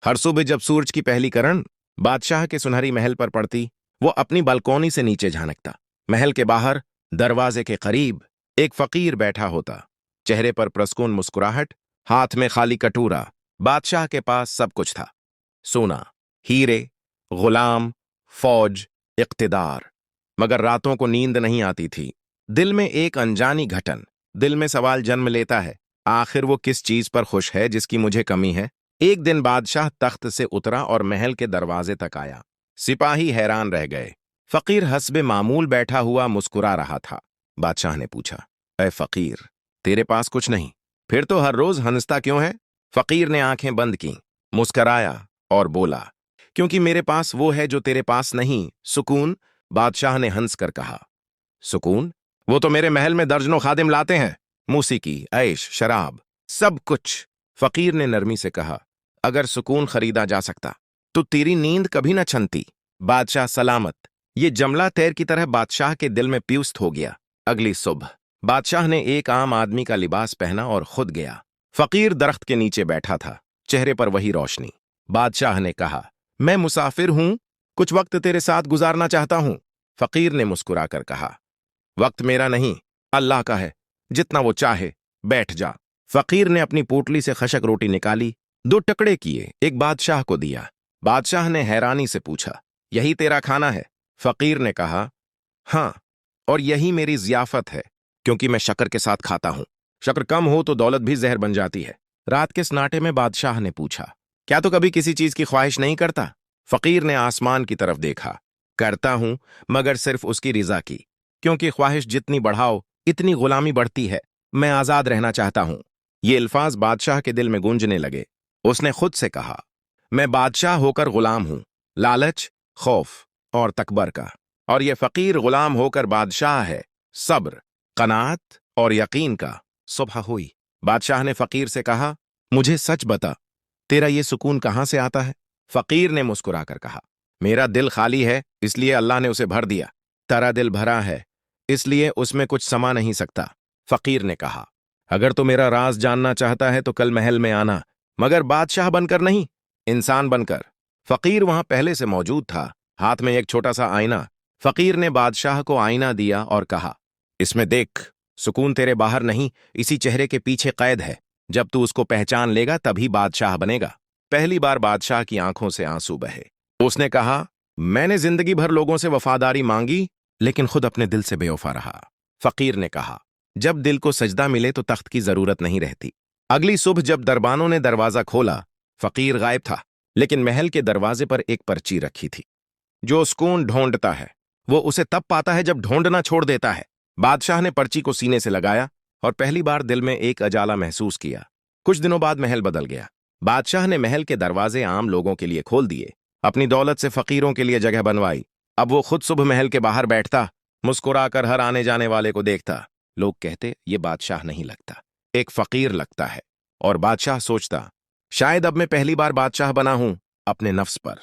हर सुबह जब सूरज की पहली किरण बादशाह के सुनहरी महल पर पड़ती, वो अपनी बालकोनी से नीचे झांकता। महल के बाहर दरवाजे के करीब एक फकीर बैठा होता, चेहरे पर प्रसकून मुस्कुराहट, हाथ में खाली कटोरा। बादशाह के पास सब कुछ था, सोना, हीरे, गुलाम, फौज, इक्तिदार। मगर रातों को नींद नहीं आती थी। दिल में एक अनजानी घटन, दिल में सवाल जन्म लेता है, आखिर वो किस चीज पर खुश है जिसकी मुझे कमी है। एक दिन बादशाह तख्त से उतरा और महल के दरवाजे तक आया। सिपाही हैरान रह गए। फकीर हस्बे मामूल बैठा हुआ मुस्कुरा रहा था। बादशाह ने पूछा, ऐ फकीर, तेरे पास कुछ नहीं, फिर तो हर रोज हंसता क्यों है? फकीर ने आंखें बंद की, मुस्कराया और बोला, क्योंकि मेरे पास वो है जो तेरे पास नहीं, सुकून। बादशाह ने हंसकर कहा, सुकून? वो तो मेरे महल में दर्जनों खादिम लाते हैं, मौसीकी, ऐश, शराब, सब कुछ। फकीर ने नरमी से कहा, अगर सुकून खरीदा जा सकता तो तेरी नींद कभी न छनती। बादशाह सलामत। ये जमला तैर की तरह बादशाह के दिल में प्युस्त हो गया। अगली सुबह बादशाह ने एक आम आदमी का लिबास पहना और खुद गया। फकीर दरख्त के नीचे बैठा था, चेहरे पर वही रोशनी। बादशाह ने कहा, मैं मुसाफिर हूं, कुछ वक्त तेरे साथ गुजारना चाहता हूं। फकीर ने मुस्कुराकर कहा, वक्त मेरा नहीं, अल्लाह का है, जितना वो चाहे, बैठ जा। फकीर ने अपनी पोटली से खशक रोटी निकाली, 2 टुकड़े किए, एक बादशाह को दिया। बादशाह ने हैरानी से पूछा, यही तेरा खाना है? फकीर ने कहा, हां, और यही मेरी जियाफत है, क्योंकि मैं शक्कर के साथ खाता हूं। शक्कर कम हो तो दौलत भी जहर बन जाती है। रात के सन्नाटे में बादशाह ने पूछा, क्या तो कभी किसी चीज की ख्वाहिश नहीं करता? फकीर ने आसमान की तरफ देखा, करता हूं, मगर सिर्फ उसकी रिजा की, क्योंकि ख्वाहिश जितनी बढ़ाओ इतनी गुलामी बढ़ती है। मैं आजाद रहना चाहता हूं। ये अल्फाज बादशाह के दिल में गूंजने लगे। उसने खुद से कहा, मैं बादशाह होकर गुलाम हूं, लालच, खौफ और तकबर का, और ये फकीर गुलाम होकर बादशाह है, सब्र, कनात और यकीन का। सुबह हुई। बादशाह ने फकीर से कहा, मुझे सच बता, तेरा ये सुकून कहां से आता है? फकीर ने मुस्कुराकर कहा, मेरा दिल खाली है, इसलिए अल्लाह ने उसे भर दिया। तेरा दिल भरा है, इसलिए उसमें कुछ समा नहीं सकता। फकीर ने कहा, अगर तो मेरा राज जानना चाहता है तो कल महल में आना, मगर बादशाह बनकर नहीं, इंसान बनकर। फकीर वहां पहले से मौजूद था, हाथ में एक छोटा सा आईना। फकीर ने बादशाह को आईना दिया और कहा, इसमें देख, सुकून तेरे बाहर नहीं, इसी चेहरे के पीछे कैद है। जब तू उसको पहचान लेगा तभी बादशाह बनेगा। पहली बार बादशाह की आंखों से आंसू बहे। उसने कहा, मैंने जिंदगी भर लोगों से वफादारी मांगी, लेकिन खुद अपने दिल से बेवफा रहा। फकीर ने कहा, जब दिल को सजदा मिले तो तख्त की जरूरत नहीं रहती। अगली सुबह जब दरबानों ने दरवाजा खोला, फकीर गायब था, लेकिन महल के दरवाजे पर एक पर्ची रखी थी। जो सुकून ढूंढता है वो उसे तब पाता है जब ढूंढना छोड़ देता है। बादशाह ने पर्ची को सीने से लगाया और पहली बार दिल में एक अजाला महसूस किया। कुछ दिनों बाद महल बदल गया। बादशाह ने महल के दरवाजे आम लोगों के लिए खोल दिए, अपनी दौलत से फकीरों के लिए जगह बनवाई। अब वो खुद सुबह महल के बाहर बैठता, मुस्कुराकर हर आने जाने वाले को देखता। लोग कहते, ये बादशाह नहीं लगता, एक फकीर लगता है। और बादशाह सोचता, शायद अब मैं पहली बार बादशाह बना हूं अपने नफ्स पर।